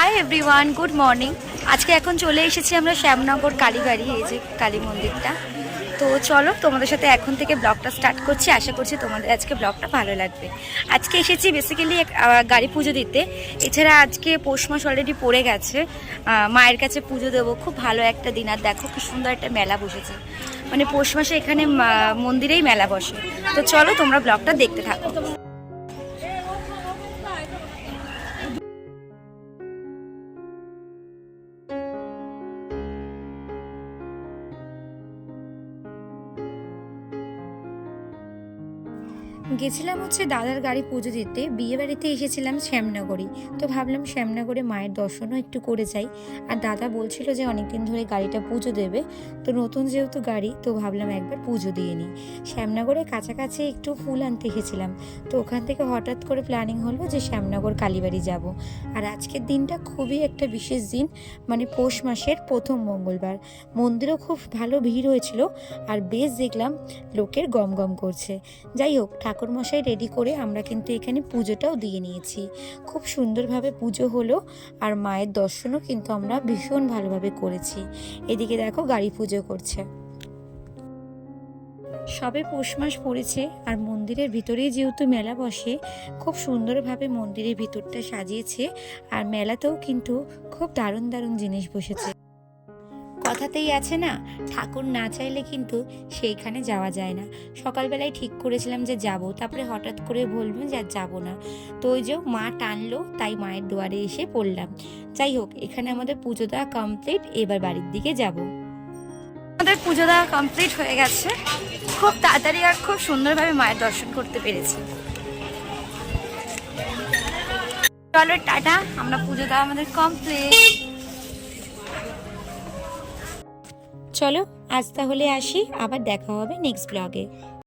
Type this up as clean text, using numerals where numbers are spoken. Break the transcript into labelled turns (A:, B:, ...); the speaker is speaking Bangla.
A: Hi everyone, good morning. আজকে এখন চলে এসেছি আমরা শ্যামনগর কালীবাড়ি, এই যে কালী মন্দিরটা। তো চলো তোমাদের সাথে এখন থেকে ব্লগটা স্টার্ট করছি। আশা করছি তোমাদের আজকে ব্লগটা ভালো লাগবে। আজকে এসেছি বেসিক্যালি গাড়ি পুজো দিতে। এছাড়া আজকে পৌষ মাস অলরেডি পড়ে গেছে, মায়ের কাছে পুজো দেবো। খুব ভালো একটা দিন, আর দেখো কি সুন্দর একটা মেলা বসেছে। মানে পৌষ মাসে এখানে মন্দিরেই মেলা বসে। তো চলো তোমরা ব্লগটা দেখতে থাকো। গেছিলাম হচ্ছে দাদার গাড়ি পুজো দিতে। বিয়ে বাড়িতে এসেছিলাম শ্যামনগরে, তো ভাবলাম শ্যামনগরে মায়ের দর্শনও একটু করে যাই। আর দাদা বলছিল যে অনেকদিন ধরে গাড়িটা পুজো দেবে, তো নতুন যেহেতু গাড়ি, তো ভাবলাম একবার পুজো দিয়ে নিই। শ্যামনগরে কাছাকাছি একটু ফুল আনতে এসেছিলাম, তো ওখান থেকে হঠাৎ করে প্ল্যানিং হলো যে শ্যামনগর কালীবাড়ি যাব। আর আজকের দিনটা খুবই একটা বিশেষ দিন, মানে পৌষ মাসের প্রথম মঙ্গলবার। মন্দিরেও খুব ভালো ভিড় হয়েছিল, আর বেশ দেখলাম লোকের গম গম করছে। যাই হোক, ঠাকুরমশাই রেডি করে আমরা কিন্তু এখানে পুজোটাও দিয়ে নিয়েছি। খুব সুন্দরভাবে পুজো হলো, আর মায়ের দর্শনও কিন্তু আমরা ভীষণ ভালোভাবে করেছি। এদিকে দেখো গাড়ি পুজো করছে। সবে পৌষ মাস পড়েছে, আর মন্দিরের ভিতরেই যেহেতু মেলা বসে, খুব সুন্দরভাবে মন্দিরের ভিতরটা সাজিয়েছে। আর মেলাতেও কিন্তু খুব দারুণ দারুণ জিনিস বসেছে। কথাতেই আছে না, ঠাকুর না চাইলে কিন্তু সেইখানে যাওয়া যায় না। সকালবেলায় ঠিক করেছিলাম যে যাব, তারপরে হঠাৎ করে বললাম যে আর যাবো না। তো ওই যে মা টানলো, তাই মায়ের দুয়ারে এসে পড়লাম। যাই হোক, এখানে আমাদের পুজো দেওয়া কমপ্লিট, এবার বাড়ির দিকে যাব। আমাদের পুজো দেওয়া কমপ্লিট হয়ে গেছে, খুব তাড়াতাড়ি আর খুব সুন্দরভাবে মায়ের দর্শন করতে পেরেছি। চলো টাটা, আমরা পুজো দেওয়া আমাদের কমপ্লিট। চলো আজ তাহলে আসি, আবার দেখা হবে নেক্সট ব্লগে।